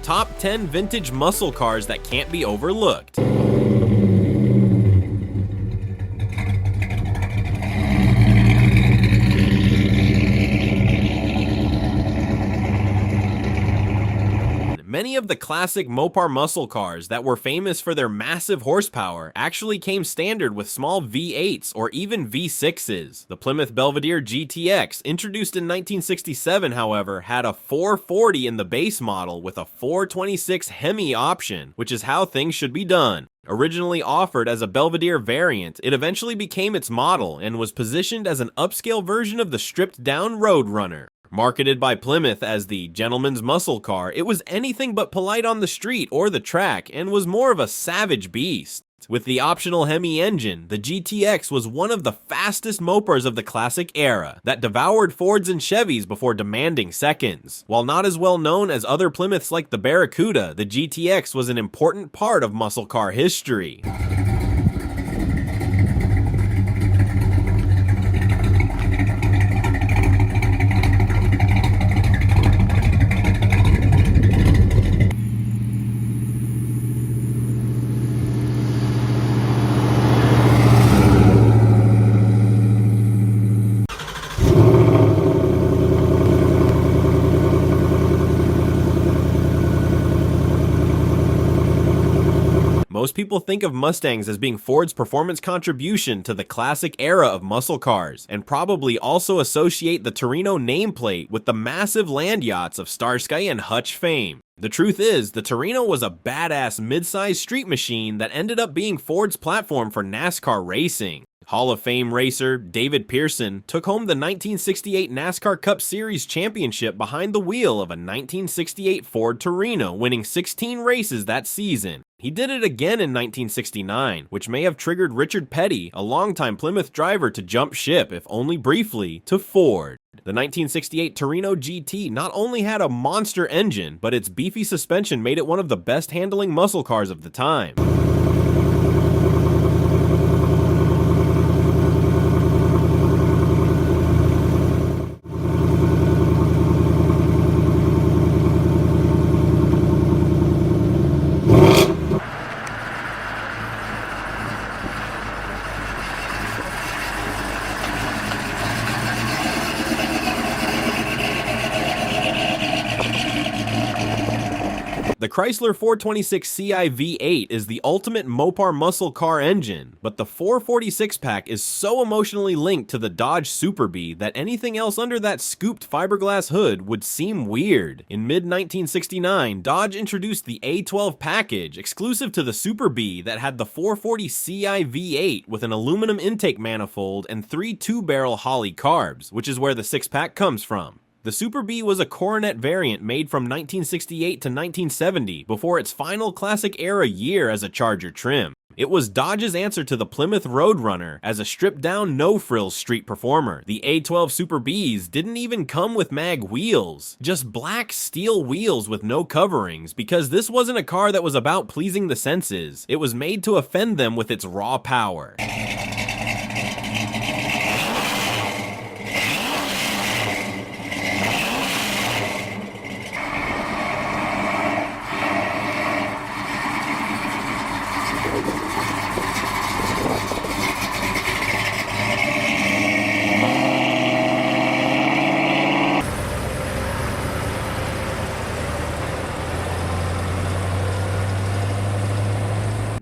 top 10 vintage muscle cars that can't be overlooked. Many of the classic Mopar muscle cars that were famous for their massive horsepower actually came standard with small V8s or even V6s. The Plymouth Belvedere GTX, introduced in 1967, however, had a 440 in the base model with a 426 Hemi option, which is how things should be done. Originally offered as a Belvedere variant, it eventually became its model and was positioned as an upscale version of the stripped-down Roadrunner. Marketed by Plymouth as the gentleman's muscle car, it was anything but polite on the street or the track and was more of a savage beast. With the optional Hemi engine, the GTX was one of the fastest Mopars of the classic era that devoured Fords and Chevys before demanding seconds. While not as well known as other Plymouths like the Barracuda, the GTX was an important part of muscle car history. Most people think of Mustangs as being Ford's performance contribution to the classic era of muscle cars, and probably also associate the Torino nameplate with the massive land yachts of Starsky and Hutch fame. The truth is, the Torino was a badass mid-sized street machine that ended up being Ford's platform for NASCAR racing. Hall of Fame racer David Pearson took home the 1968 NASCAR Cup Series championship behind the wheel of a 1968 Ford Torino, winning 16 races that season. He did it again in 1969, which may have triggered Richard Petty, a longtime Plymouth driver, to jump ship, if only briefly, to Ford. The 1968 Torino GT not only had a monster engine, but its beefy suspension made it one of the best handling muscle cars of the time. The Chrysler 426 Ci V8 is the ultimate Mopar muscle car engine, but the 446 pack is so emotionally linked to the Dodge Super Bee that anything else under that scooped fiberglass hood would seem weird. In mid-1969, Dodge introduced the A12 package, exclusive to the Super Bee, that had the 440 Ci V8 with an aluminum intake manifold and 3 2-barrel Holley carbs, which is where the 6-pack comes from. The Super Bee was a Coronet variant made from 1968 to 1970, before its final classic era year as a Charger trim. It was Dodge's answer to the Plymouth Roadrunner as a stripped-down, no-frills street performer. The A12 Super Bees didn't even come with mag wheels, just black steel wheels with no coverings, because this wasn't a car that was about pleasing the senses. It was made to offend them with its raw power.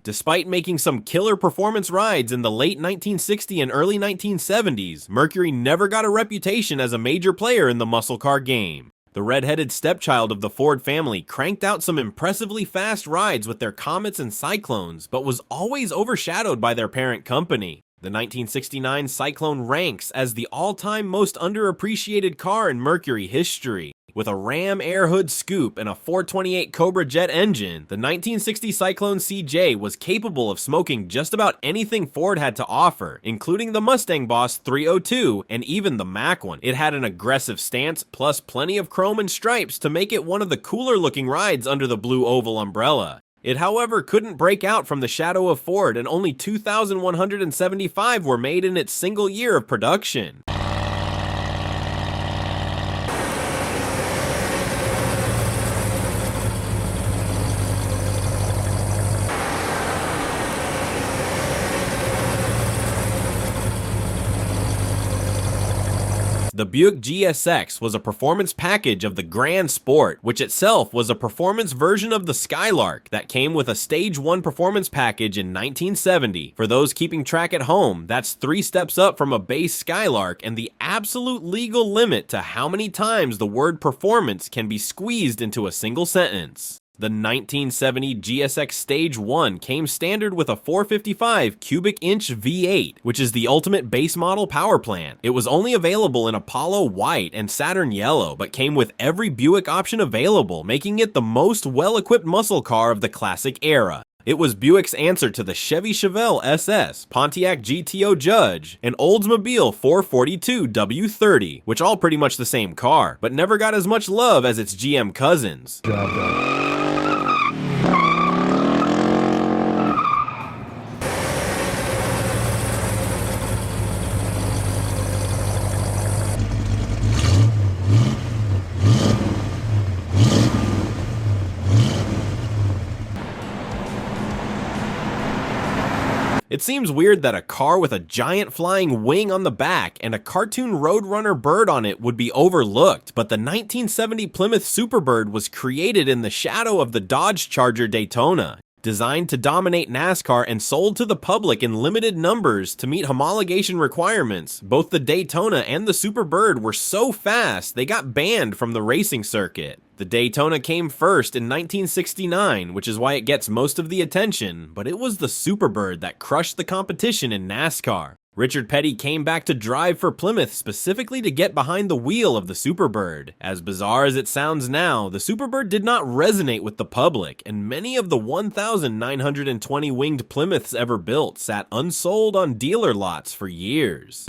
Despite making some killer performance rides in the late 1960s and early 1970s, Mercury never got a reputation as a major player in the muscle car game. The red-headed stepchild of the Ford family cranked out some impressively fast rides with their Comets and Cyclones, but was always overshadowed by their parent company. The 1969 Cyclone ranks as the all-time most underappreciated car in Mercury history. With a Ram air hood scoop and a 428 Cobra jet engine, the 1960 Cyclone CJ was capable of smoking just about anything Ford had to offer, including the Mustang Boss 302 and even the Mac one. It had an aggressive stance, plus plenty of chrome and stripes to make it one of the cooler looking rides under the blue oval umbrella. It, however, couldn't break out from the shadow of Ford, and only 2,175 were made in its single year of production. The Buick GSX was a performance package of the Grand Sport, which itself was a performance version of the Skylark that came with a Stage 1 performance package in 1970. For those keeping track at home, that's 3 steps up from a base Skylark and the absolute legal limit to how many times the word performance can be squeezed into a single sentence. The 1970 GSX Stage 1 came standard with a 455 cubic inch V8, which is the ultimate base model power plant. It was only available in Apollo White and Saturn Yellow, but came with every Buick option available, making it the most well-equipped muscle car of the classic era. It was Buick's answer to the Chevy Chevelle SS, Pontiac GTO Judge, and Oldsmobile 442 W30, which all pretty much the same car, but never got as much love as its GM cousins. It seems weird that a car with a giant flying wing on the back and a cartoon Roadrunner bird on it would be overlooked, but the 1970 Plymouth Superbird was created in the shadow of the Dodge Charger Daytona. Designed to dominate NASCAR and sold to the public in limited numbers to meet homologation requirements, both the Daytona and the Superbird were so fast they got banned from the racing circuit. The Daytona came first in 1969, which is why it gets most of the attention, but it was the Superbird that crushed the competition in NASCAR. Richard Petty came back to drive for Plymouth specifically to get behind the wheel of the Superbird. As bizarre as it sounds now, the Superbird did not resonate with the public, and many of the 1,920 winged Plymouths ever built sat unsold on dealer lots for years.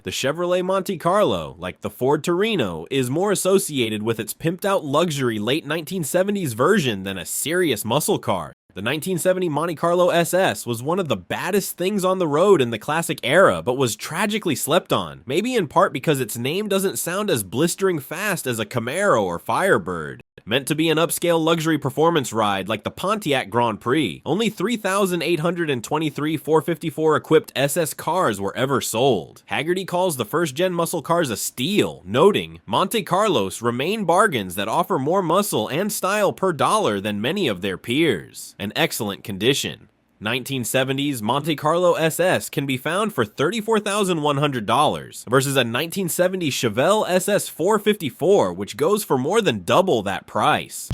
The Chevrolet Monte Carlo, like the Ford Torino, is more associated with its pimped-out luxury late 1970s version than a serious muscle car. The 1970 Monte Carlo SS was one of the baddest things on the road in the classic era, but was tragically slept on, maybe in part because its name doesn't sound as blistering fast as a Camaro or Firebird. Meant to be an upscale luxury performance ride like the Pontiac Grand Prix, only 3,823 454 equipped SS cars were ever sold. Haggerty calls the first-gen muscle cars a steal, noting, Monte Carlos remain bargains that offer more muscle and style per dollar than many of their peers. An excellent condition. 1970s Monte Carlo SS can be found for $34,100 versus a 1970 Chevelle SS 454, which goes for more than double that price.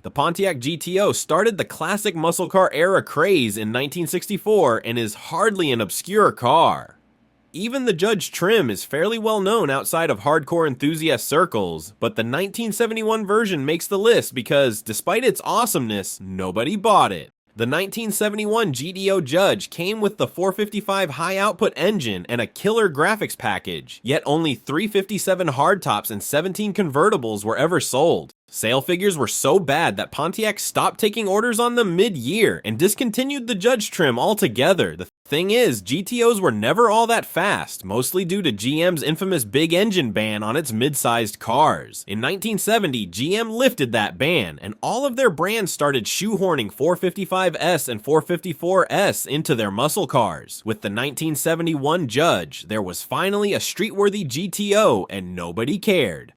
The Pontiac GTO started the classic muscle car era craze in 1964 and is hardly an obscure car. Even the Judge trim is fairly well known outside of hardcore enthusiast circles, but the 1971 version makes the list because, despite its awesomeness, nobody bought it. The 1971 GTO Judge came with the 455 high-output engine and a killer graphics package, yet only 357 hardtops and 17 convertibles were ever sold. Sale figures were so bad that Pontiac stopped taking orders on them mid-year and discontinued the Judge trim altogether. The thing is, GTOs were never all that fast, mostly due to GM's infamous big engine ban on its mid-sized cars. In 1970, GM lifted that ban, and all of their brands started shoehorning 455S and 454S into their muscle cars. With the 1971 Judge, there was finally a street-worthy GTO, and nobody cared.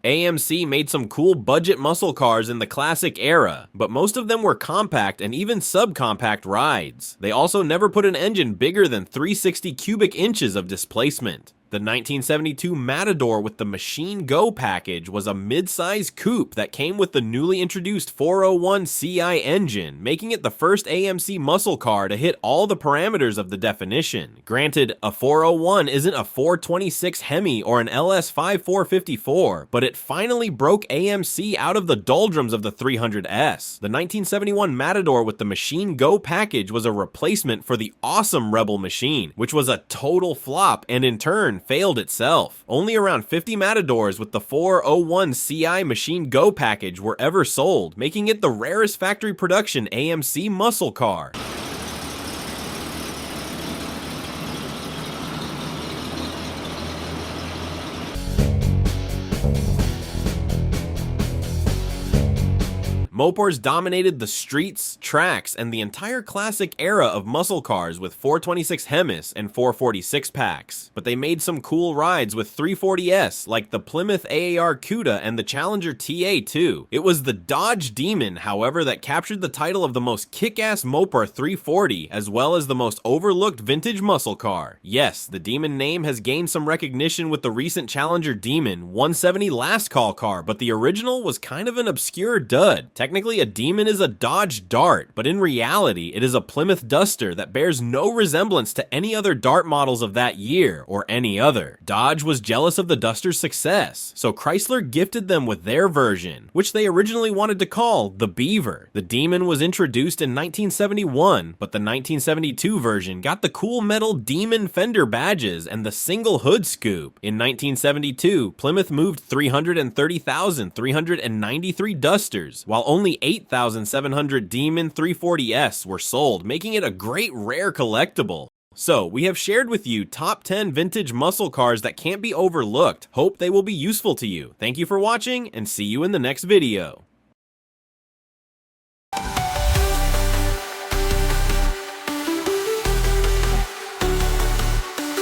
AMC made some cool budget muscle cars in the classic era, but most of them were compact and even subcompact rides. They also never put an engine bigger than 360 cubic inches of displacement. The 1972 Matador with the Machine Go package was a mid-size coupe that came with the newly introduced 401 Ci engine, making it the first AMC muscle car to hit all the parameters of the definition. Granted, a 401 isn't a 426 Hemi or an LS5 454, but it finally broke AMC out of the doldrums of the 300S. The 1971 Matador with the Machine Go package was a replacement for the awesome Rebel machine, which was a total flop and in turn failed itself. Only around 50 Matadors with the 401 Ci Machine Go package were ever sold, making it the rarest factory production AMC muscle car. Mopars dominated the streets, tracks, and the entire classic era of muscle cars with 426 Hemis and 446 packs. But they made some cool rides with 340S, like the Plymouth AAR Cuda and the Challenger TA2. It was the Dodge Demon, however, that captured the title of the most kick-ass Mopar 340, as well as the most overlooked vintage muscle car. Yes, the Demon name has gained some recognition with the recent Challenger Demon 170 last call car, but the original was kind of an obscure dud. Technically, a Demon is a Dodge Dart, but in reality, it is a Plymouth Duster that bears no resemblance to any other Dart models of that year, or any other. Dodge was jealous of the Duster's success, so Chrysler gifted them with their version, which they originally wanted to call the Beaver. The Demon was introduced in 1971, but the 1972 version got the cool metal Demon fender badges and the single hood scoop. In 1972, Plymouth moved 330,393 Dusters, while only 8,700 Demon 340S were sold, making it a great rare collectible. So, we have shared with you top 10 vintage muscle cars that can't be overlooked. Hope they will be useful to you. Thank you for watching, and see you in the next video.